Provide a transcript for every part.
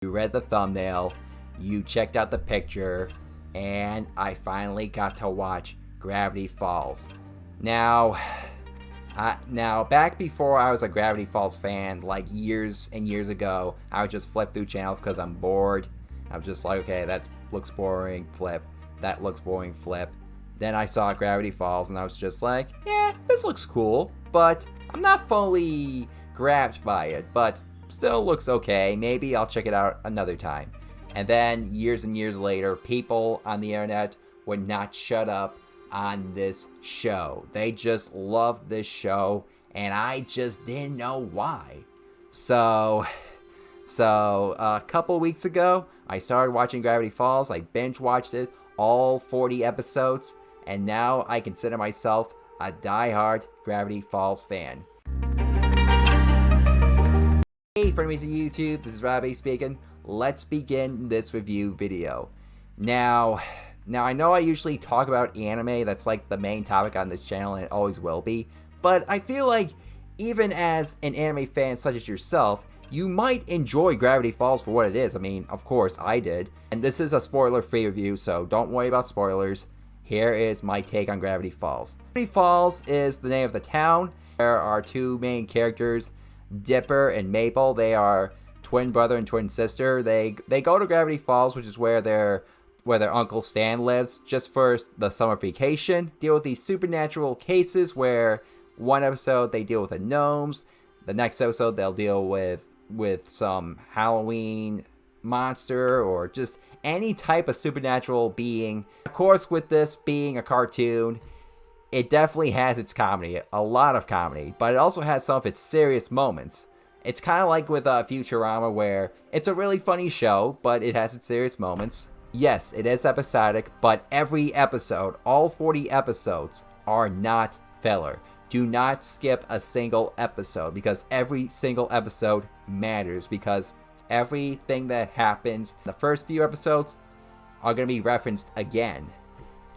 You read the thumbnail, you checked out the picture, and I finally got to watch Gravity Falls. Now, back before I was a Gravity Falls fan, like years and years ago, I would just flip through channels because I'm bored. I was just like, okay, that looks boring, flip. That looks boring, flip. Then I saw Gravity Falls, and I was just like, yeah, this looks cool, but I'm not fully grabbed by it, but still looks okay. Maybe I'll check it out another time. And then years and years later, people on the internet would not shut up on this show. They just loved this show, and I just didn't know why. So a couple weeks ago, I started watching Gravity Falls. I binge watched it, all 40 episodes, and now I consider myself a die-hard Gravity Falls fan. Hey frenemies of YouTube, this is Robbie speaking. Let's begin this review video. Now I know I usually talk about anime, that's like the main topic on this channel and it always will be, but I feel like even as an anime fan such as yourself, you might enjoy Gravity Falls for what it is. I mean, of course I did. And this is a spoiler-free review, so don't worry about spoilers. Here is my take on Gravity Falls. Gravity Falls is the name of the town. There are two main characters, Dipper and Maple. They are twin brother and twin sister. They go to Gravity Falls, which is where their Uncle Stan lives, just for the summer vacation. Deal with these supernatural cases where one episode they deal with the gnomes, the next episode they'll deal with some Halloween monster or just any type of supernatural being. Of course, with this being a cartoon, it definitely has its comedy, a lot of comedy, but it also has some of its serious moments. It's kind of like with Futurama, where it's a really funny show, but it has its serious moments. Yes, it is episodic, but every episode, all 40 episodes, are not filler. Do not skip a single episode, because every single episode matters, because everything that happens in the first few episodes are going to be referenced again.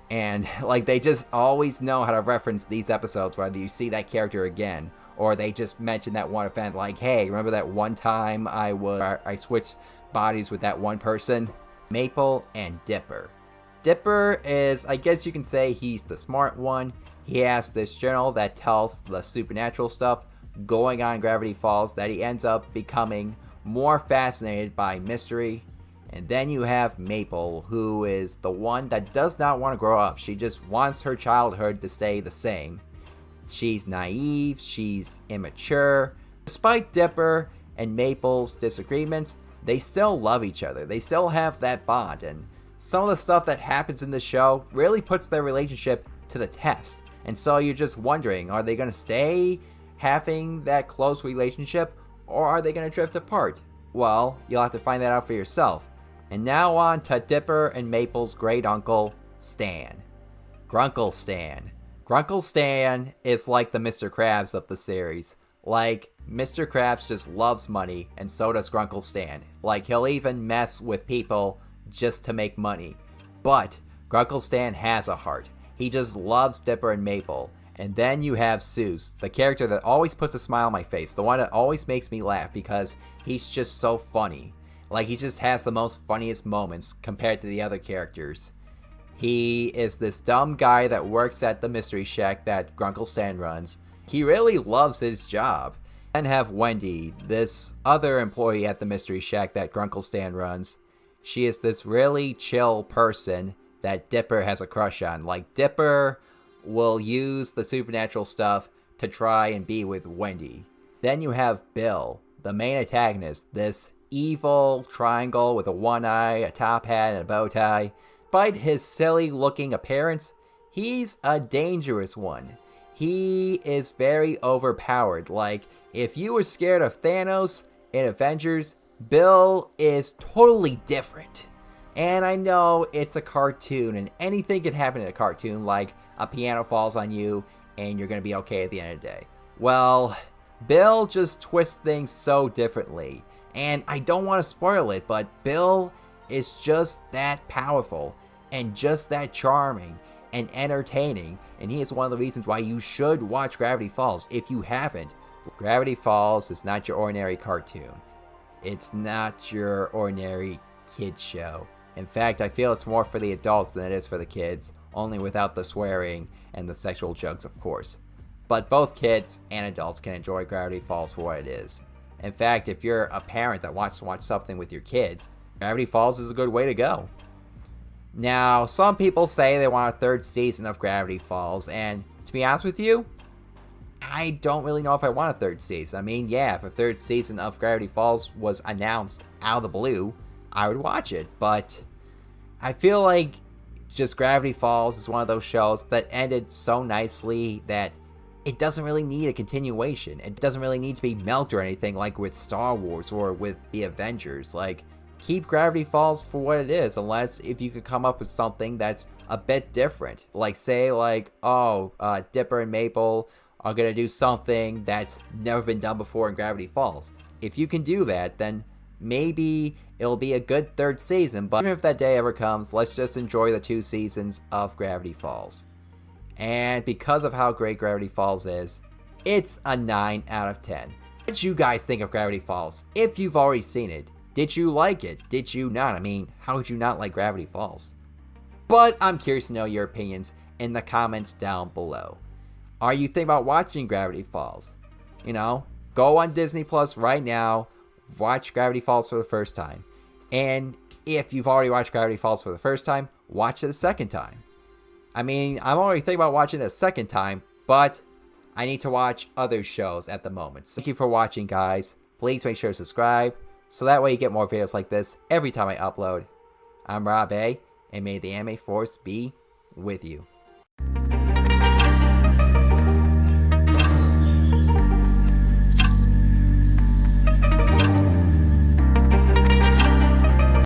And like they just always know how to reference these episodes, whether you see that character again or they just mention that one event, like, hey, remember that one time I switched bodies with that one person? Maple and Dipper. Dipper is, I guess you can say, he's the smart one. He has this journal that tells the supernatural stuff going on in Gravity Falls that he ends up becoming more fascinated by mystery. And then you have Maple, who is the one that does not want to grow up. She just wants her childhood to stay the same. She's naive, she's immature. Despite Dipper and Maple's disagreements, they still love each other. They still have that bond, and some of the stuff that happens in the show really puts their relationship to the test. And so you're just wondering, are they going to stay having that close relationship, or are they going to drift apart? Well, you'll have to find that out for yourself. And now on to Dipper and Maple's great uncle, Stan. Grunkle Stan. Grunkle Stan is like the Mr. Krabs of the series. Like, Mr. Krabs just loves money, and so does Grunkle Stan. Like, he'll even mess with people just to make money. But Grunkle Stan has a heart. He just loves Dipper and Maple. And then you have Seuss, the character that always puts a smile on my face, the one that always makes me laugh because he's just so funny. Like, he just has the most funniest moments compared to the other characters. He is this dumb guy that works at the Mystery Shack that Grunkle Stan runs. He really loves his job. Then have Wendy, this other employee at the Mystery Shack that Grunkle Stan runs. She is this really chill person that Dipper has a crush on. Like, Dipper will use the supernatural stuff to try and be with Wendy. Then you have Bill, the main antagonist, this evil triangle with a one eye, a top hat, and a bow tie. Despite his silly looking appearance, he's a dangerous one. He is very overpowered. Like, if you were scared of Thanos in Avengers, Bill is totally different. And I know it's a cartoon and anything can happen in a cartoon, like a piano falls on you and you're going to be okay at the end of the day. Well, Bill just twists things so differently. And I don't want to spoil it, but Bill is just that powerful and just that charming and entertaining. And he is one of the reasons why you should watch Gravity Falls if you haven't. Gravity Falls is not your ordinary cartoon. It's not your ordinary kids show. In fact, I feel it's more for the adults than it is for the kids, only without the swearing and the sexual jokes, of course. But both kids and adults can enjoy Gravity Falls for what it is. In fact, if you're a parent that wants to watch something with your kids, Gravity Falls is a good way to go. Now, some people say they want a third season of Gravity Falls, and to be honest with you, I don't really know if I want a third season. I mean, yeah, if a third season of Gravity Falls was announced out of the blue, I would watch it, but I feel like just Gravity Falls is one of those shows that ended so nicely that it doesn't really need a continuation. It doesn't really need to be milked or anything like with Star Wars or with the Avengers. Like, keep Gravity Falls for what it is, unless if you could come up with something that's a bit different. Like, say, like, Dipper and Maple are gonna do something that's never been done before in Gravity Falls. If you can do that, then maybe it'll be a good third season, but even if that day ever comes, let's just enjoy the 2 seasons of Gravity Falls. And because of how great Gravity Falls is, it's a 9 out of 10. What did you guys think of Gravity Falls? If you've already seen it, did you like it? Did you not? I mean, how would you not like Gravity Falls? But I'm curious to know your opinions in the comments down below. Are you thinking about watching Gravity Falls? You know, go on Disney Plus right now, watch Gravity Falls for the first time. And if you've already watched Gravity Falls for the first time, watch it a second time. I mean, I'm already thinking about watching it a second time, but I need to watch other shows at the moment. So thank you for watching, guys. Please make sure to subscribe, so that way you get more videos like this every time I upload. I'm Rob A, and may the anime force be with you.